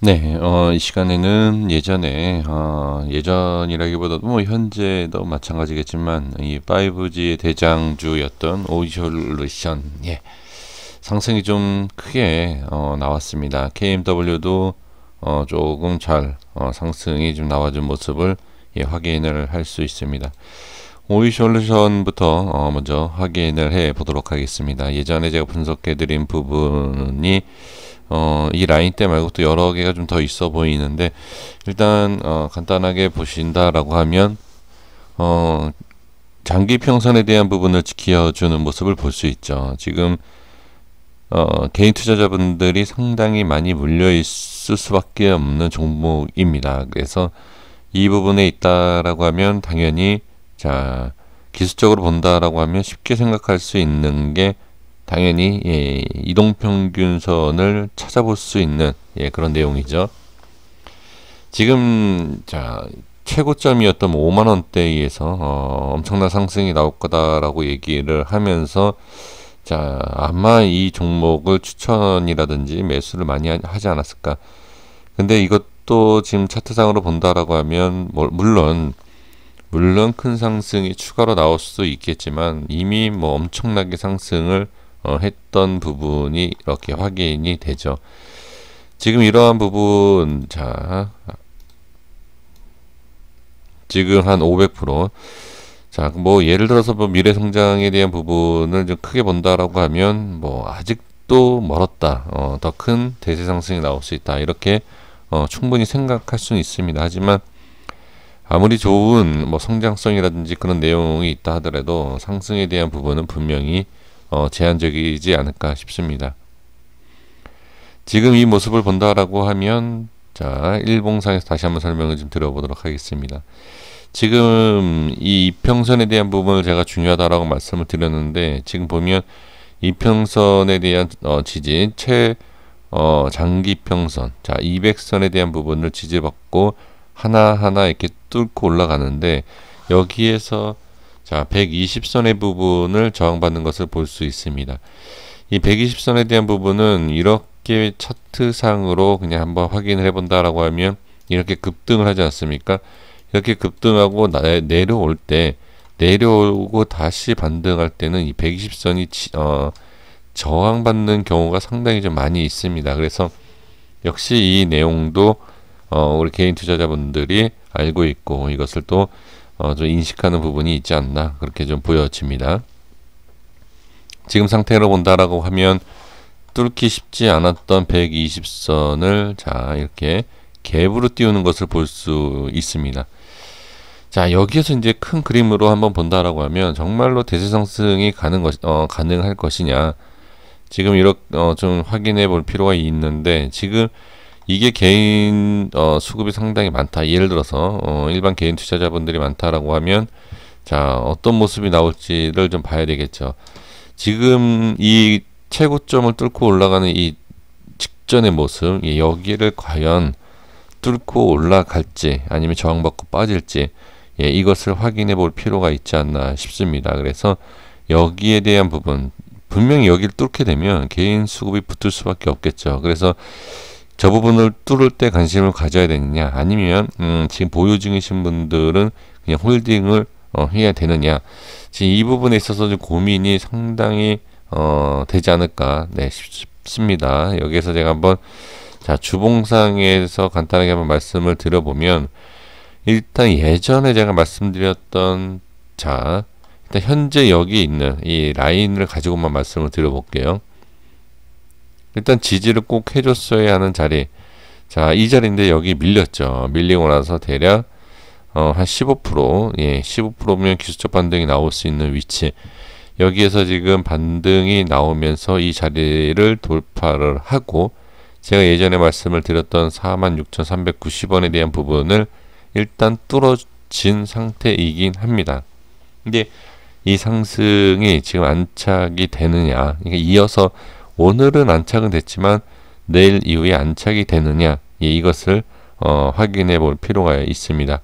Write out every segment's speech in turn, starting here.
네, 이 시간에는 예전이라기보다도 뭐 현재도 마찬가지겠지만, 이 5G의 대장주였던 오이솔루션, 상승이 좀 크게, 나왔습니다. KMW도, 조금 상승이 좀 나와준 모습을, 확인을 할 수 있습니다. 오이솔루션부터, 먼저 확인을 해 보도록 하겠습니다. 예전에 제가 분석해드린 부분이, 이 라인대 말고 또 여러 개가 좀 더 있어 보이는데, 일단 간단하게 보신다라고 하면 장기 평선에 대한 부분을 지켜주는 모습을 볼 수 있죠. 지금 개인 투자자분들이 상당히 많이 물려 있을 수밖에 없는 종목입니다. 그래서 이 부분에 있다라고 하면 당연히, 기술적으로 본다라고 하면 쉽게 생각할 수 있는 게 당연히 이동평균선을 찾아볼 수 있는 그런 내용이죠. 지금 최고점이었던 5만 원대에서 엄청난 상승이 나올 거다라고 얘기를 하면서, 아마 이 종목을 추천이라든지 매수를 많이 하지 않았을까. 근데 이것도 지금 차트상으로 본다라고 하면 물론 큰 상승이 추가로 나올 수도 있겠지만, 이미 뭐 엄청나게 상승을 했던 부분이 이렇게 확인이 되죠. 지금 이러한 부분, 지금 한 500%. 뭐 예를 들어서 뭐 미래 성장에 대한 부분을 좀 크게 본다라고 하면 뭐 아직도 멀었다. 더 큰 대세 상승이 나올 수 있다. 이렇게 충분히 생각할 수는 있습니다. 하지만 아무리 좋은 뭐 성장성이라든지 그런 내용이 있다 하더라도 상승에 대한 부분은 분명히 제한적이지 않을까 싶습니다. 지금 이 모습을 본다라고 하면, 일봉상에서 다시 한번 설명을 좀 드려보도록 하겠습니다. 지금 이 이평선에 대한 부분을 제가 중요하다라고 말씀을 드렸는데, 지금 보면 이평선에 대한 지지, 장기평선, 200선에 대한 부분을 지지받고 하나하나 이렇게 뚫고 올라가는데, 여기에서 120선의 부분을 저항받는 것을 볼 수 있습니다. 이 120선에 대한 부분은 이렇게 차트상으로 그냥 한번 확인을 해본다라고 하면 이렇게 급등을 하지 않습니까? 이렇게 급등하고 내려오고 다시 반등할 때는 이 120선이 저항받는 경우가 상당히 좀 많이 있습니다. 그래서 역시 이 내용도 우리 개인 투자자분들이 알고 있고, 이것을 또 좀 인식하는 부분이 있지 않나, 그렇게 좀 보여집니다. 지금 상태로 본다라고 하면 뚫기 쉽지 않았던 120선을 이렇게 갭으로 띄우는 것을 볼 수 있습니다. 여기에서 이제 큰 그림으로 한번 본다라고 하면 정말로 대세 상승이 가능할 것이냐, 지금 이렇게 좀 확인해 볼 필요가 있는데, 지금 이게 개인 수급이 상당히 많다. 예를 들어서 일반 개인 투자자분들이 많다라고 하면, 어떤 모습이 나올지를 좀 봐야 되겠죠. 지금 이 최고점을 뚫고 올라가는 이 직전의 모습, 여기를 과연 뚫고 올라갈지 아니면 저항받고 빠질지, 이것을 확인해 볼 필요가 있지 않나 싶습니다. 그래서 여기에 대한 부분, 분명히 여기를 뚫게 되면 개인 수급이 붙을 수밖에 없겠죠. 그래서 저 부분을 뚫을 때 관심을 가져야 되느냐, 아니면 지금 보유 중이신 분들은 그냥 홀딩을 해야 되느냐, 지금 이 부분에 있어서 좀 고민이 상당히 되지 않을까 싶습니다. 여기에서 제가 한번 주봉상에서 간단하게 한번 말씀을 드려보면, 일단 예전에 제가 말씀드렸던, 일단 현재 여기 있는 이 라인을 가지고만 말씀을 드려볼게요. 일단 지지를 꼭 해줬어야 하는 자리, 이 자리인데 여기 밀렸죠. 밀리고 나서 대략 한 15%, 15%면 기술적 반등이 나올 수 있는 위치, 여기에서 지금 반등이 나오면서 이 자리를 돌파를 하고, 제가 예전에 말씀을 드렸던 46,390원에 대한 부분을 일단 뚫어진 상태이긴 합니다. 근데 이 상승이 지금 안착이 되느냐, 그러니까 이어서 오늘은 안착은 됐지만 내일 이후에 안착이 되느냐, 이것을 확인해 볼 필요가 있습니다.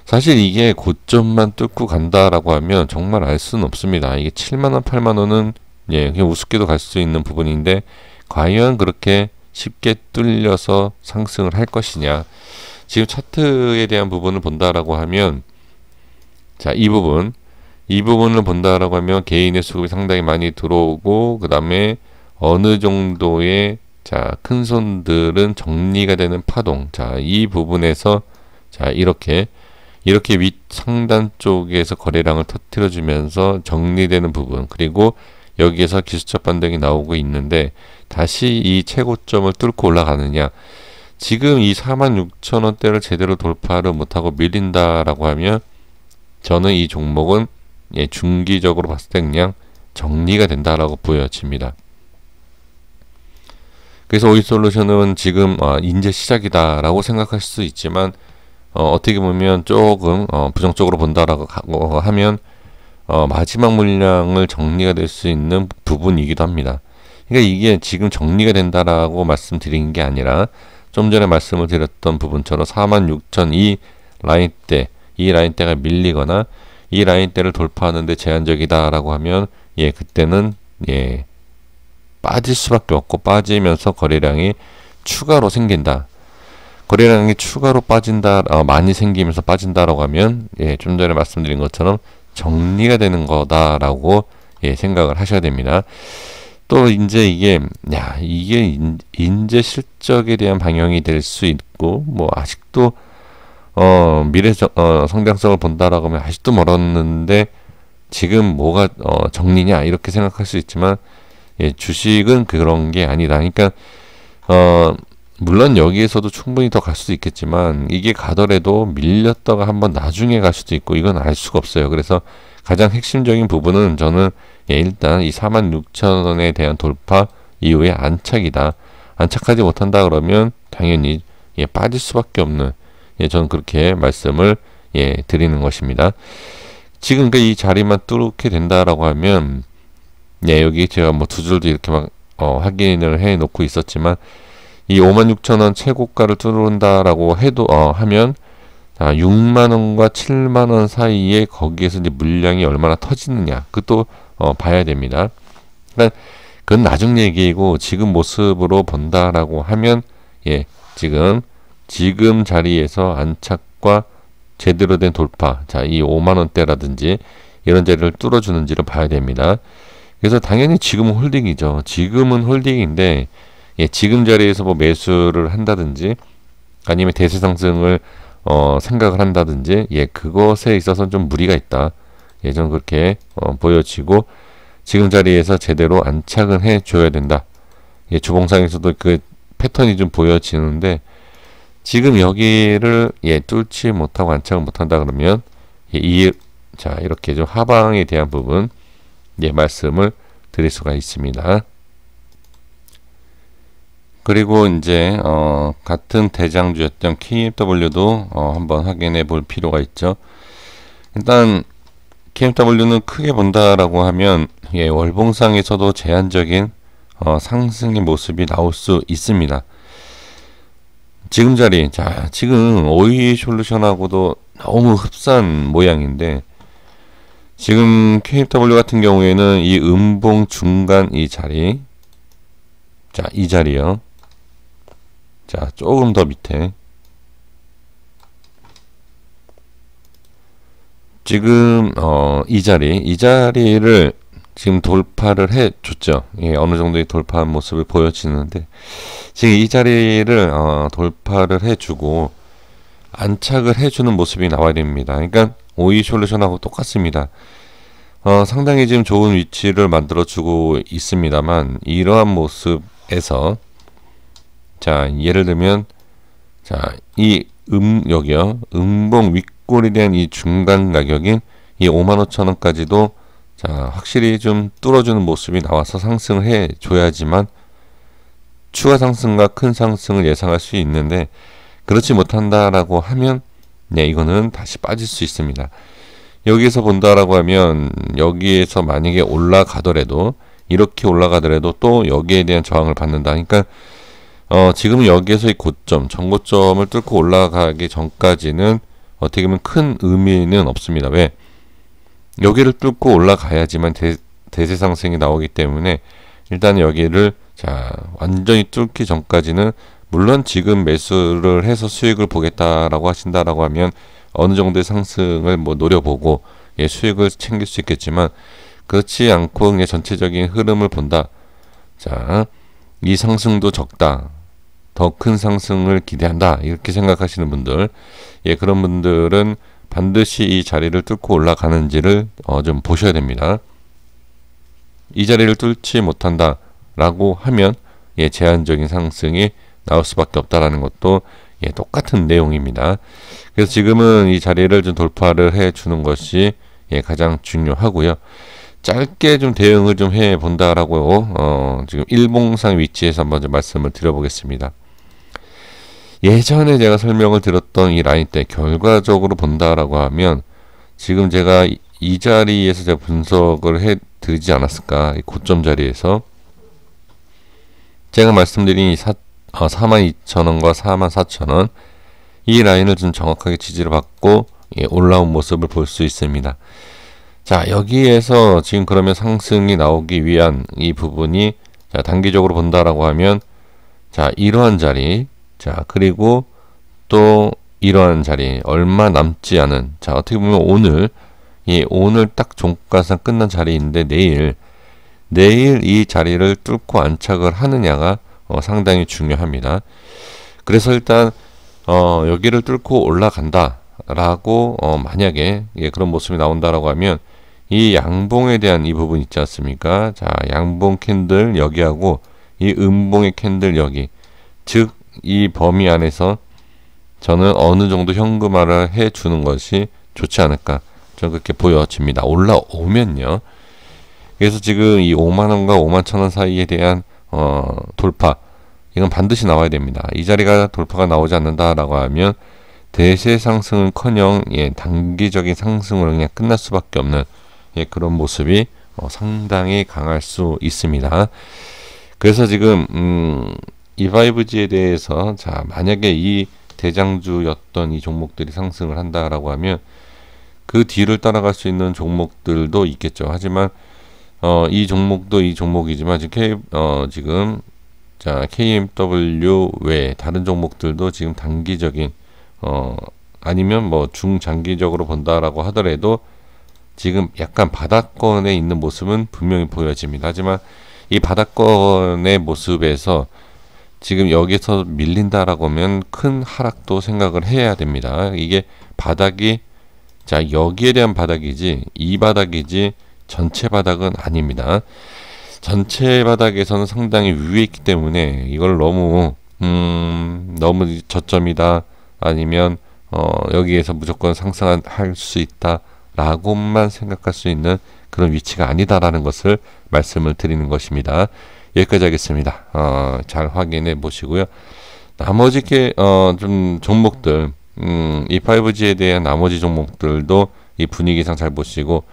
사실 이게 고점만 뚫고 간다라고 하면 정말 알 수는 없습니다. 이게 7만원, 8만원은 그냥 우습게도 갈 수 있는 부분인데, 과연 그렇게 쉽게 뚫려서 상승을 할 것이냐. 지금 차트에 대한 부분을 본다라고 하면, 자, 이 부분을 본다라고 하면 개인의 수급이 상당히 많이 들어오고, 그 다음에 어느 정도의 큰 손들은 정리가 되는 파동. 자, 이 부분에서 이렇게 윗 상단 쪽에서 거래량을 터뜨려 주면서 정리되는 부분, 그리고 여기에서 기술적 반등이 나오고 있는데 다시 이 최고점을 뚫고 올라가느냐. 지금 이 46,000원대를 제대로 돌파를 못하고 밀린다라고 하면 저는 이 종목은 중기적으로 봤을 때 그냥 정리가 된다라고 보여집니다. 그래서 오이솔루션은 지금 이제 시작이다라고 생각할 수 있지만 어떻게 보면 조금 부정적으로 본다라고 하면 마지막 물량을 정리가 될 수 있는 부분이기도 합니다. 그러니까 이게 지금 정리가 된다라고 말씀드린 게 아니라 좀 전에 말씀을 드렸던 부분처럼 46,000 이 라인대가 밀리거나 이 라인대를 돌파하는데 제한적이다라고 하면 그때는 빠질 수밖에 없고, 빠지면서 거래량이 추가로 생긴다. 거래량이 추가로 빠진다, 많이 생기면서 빠진다라고 하면 좀 전에 말씀드린 것처럼 정리가 되는 거다라고 생각을 하셔야 됩니다. 또 이제 이게 인재 실적에 대한 방향이 될 수 있고, 뭐 아직도 미래 성장성을 본다라고 하면 아직도 멀었는데 지금 뭐가 정리냐 이렇게 생각할 수 있지만 주식은 그런 게 아니다. 그러니까 물론 여기에서도 충분히 더 갈 수도 있겠지만 이게 가더라도 밀렸다가 한번 나중에 갈 수도 있고, 이건 알 수가 없어요. 그래서 가장 핵심적인 부분은 저는 일단 이 46,000원에 대한 돌파 이후에 안착이다. 안착하지 못한다 그러면 당연히 빠질 수밖에 없는, 저는 그렇게 말씀을 드리는 것입니다. 지금 이 자리만 뚫게 된다라고 하면 여기 제가 뭐 두 줄도 이렇게 막 확인을 해 놓고 있었지만 이 56,000원 최고가를 뚫는다라고 해도 하면 6만원과 7만원 사이에 거기에서 이제 물량이 얼마나 터지느냐, 그것도 봐야 됩니다. 그러니까 그건 나중 얘기이고, 지금 모습으로 본다라고 하면 지금 자리에서 안착과 제대로 된 돌파, 이 5만원대라든지 이런 자리를 뚫어주는지를 봐야 됩니다. 그래서 당연히 지금은 홀딩이죠. 지금은 홀딩인데 지금 자리에서 뭐 매수를 한다든지 아니면 대세 상승을 생각을 한다든지 그것에 있어서는 좀 무리가 있다. 저는 그렇게 보여지고, 지금 자리에서 제대로 안착은 해줘야 된다. 주봉상에서도 그 패턴이 좀 보여지는데, 지금 여기를 뚫지 못하고 안착을 못한다 그러면 이렇게 좀 하방에 대한 부분 말씀을 드릴 수가 있습니다. 그리고 이제 같은 대장주였던 KMW도 한번 확인해 볼 필요가 있죠. 일단 KMW는 크게 본다라고 하면 월봉상에서도 제한적인 상승의 모습이 나올 수 있습니다. 지금 자리, 지금 오이솔루션하고도 너무 흡사한 모양인데, 지금 KMW 같은 경우에는 이 음봉 중간 이 자리, 이 자리요. 조금 더 밑에 지금 이 자리를 지금 돌파를 해 줬죠. 어느 정도의 돌파한 모습을 보여지는데, 지금 이 자리를 돌파를 해 주고 안착을 해 주는 모습이 나와야 됩니다. 그러니까 오이솔루션하고 똑같습니다. 상당히 지금 좋은 위치를 만들어 주고 있습니다만, 이러한 모습에서 예를 들면 여기요, 음봉 윗골에 대한 이 중간 가격인 이 55,000원까지도 확실히 좀 뚫어주는 모습이 나와서 상승을 해 줘야지만 추가 상승과 큰 상승을 예상할 수 있는데, 그렇지 못한다라고 하면 이거는 다시 빠질 수 있습니다. 여기에서 본다라고 하면 여기에서 만약에 올라가더라도, 이렇게 올라가더라도 또 여기에 대한 저항을 받는다. 그러니까 지금 여기에서의 고점, 전고점을 뚫고 올라가기 전까지는 어떻게 보면 큰 의미는 없습니다. 왜? 여기를 뚫고 올라가야지만 대세 상승이 나오기 때문에 일단 여기를 자 완전히 뚫기 전까지는 물론 지금 매수를 해서 수익을 보겠다라고 하신다라고 하면 어느 정도의 상승을 뭐 노려보고 예, 수익을 챙길 수 있겠지만 그렇지 않고 그냥 전체적인 흐름을 본다. 자, 이 상승도 적다. 더 큰 상승을 기대한다. 이렇게 생각하시는 분들, 예, 그런 분들은 반드시 이 자리를 뚫고 올라가는지를 좀 보셔야 됩니다. 이 자리를 뚫지 못한다라고 하면 예, 제한적인 상승이 나올 수밖에 없다라는 것도 예, 똑같은 내용입니다. 그래서 지금은 이 자리를 좀 돌파를 해 주는 것이 예, 가장 중요하고요. 짧게 좀 대응을 좀 해 본다라고 지금 일봉상 위치에서 한번 좀 말씀을 드려보겠습니다. 예전에 제가 설명을 드렸던 이 라인 때 결과적으로 본다라고 하면 지금 제가 이 자리에서 제가 분석을 해 드리지 않았을까, 이 고점 자리에서 제가 말씀드린 이 42,000원과 44,000원 이 라인을 좀 정확하게 지지를 받고 예, 올라온 모습을 볼 수 있습니다. 자, 여기에서 지금 그러면 상승이 나오기 위한 이 부분이 자, 단기적으로 본다라고 하면 자, 이러한 자리, 자, 그리고 또 이러한 자리, 얼마 남지 않은, 자, 어떻게 보면 오늘 오늘 딱 종가상 끝난 자리인데 내일 이 자리를 뚫고 안착을 하느냐가 상당히 중요합니다. 그래서 일단 여기를 뚫고 올라간다라고 만약에 예, 그런 모습이 나온다라고 하면 이 양봉에 대한 이 부분 있지 않습니까? 자, 양봉 캔들 여기하고 이 음봉의 캔들 여기, 즉 이 범위 안에서 저는 어느 정도 현금화를 해 주는 것이 좋지 않을까, 저는 그렇게 보여집니다. 올라오면요. 그래서 지금 이 5만원과 51,000원 사이에 대한 돌파, 이건 반드시 나와야 됩니다. 이 자리가 돌파가 나오지 않는다라고 하면 대세 상승은커녕 예, 단기적인 상승으로 그냥 끝날 수밖에 없는 예, 그런 모습이 상당히 강할 수 있습니다. 그래서 지금 이 5G에 대해서 자, 만약에 이 대장주였던 이 종목들이 상승을 한다라고 하면 그 뒤를 따라갈 수 있는 종목들도 있겠죠. 하지만 이 종목도 이 종목이지만 지금 자, KMW 외에 다른 종목들도 지금 단기적인 아니면 뭐 중장기적으로 본다라고 하더라도 지금 약간 바닥권에 있는 모습은 분명히 보여집니다. 하지만 이 바닥권의 모습에서 지금 여기서 밀린다라고 하면 큰 하락도 생각을 해야 됩니다. 이게 바닥이 자, 여기에 대한 바닥이지 이 바닥이지 전체 바닥은 아닙니다. 전체 바닥에서는 상당히 위에 있기 때문에 이걸 너무 저점이다, 아니면 여기에서 무조건 상승할 수 있다 라고만 생각할 수 있는 그런 위치가 아니다라는 것을 말씀을 드리는 것입니다. 여기까지 하겠습니다. 잘 확인해 보시고요. 나머지 좀 종목들, 이 5G에 대한 나머지 종목들도 이 분위기상 잘 보시고,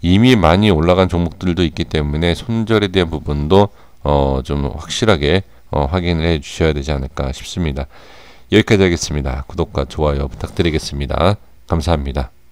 이미 많이 올라간 종목들도 있기 때문에 손절에 대한 부분도 좀 확실하게 확인을 해 주셔야 되지 않을까 싶습니다. 여기까지 하겠습니다. 구독과 좋아요 부탁드리겠습니다. 감사합니다.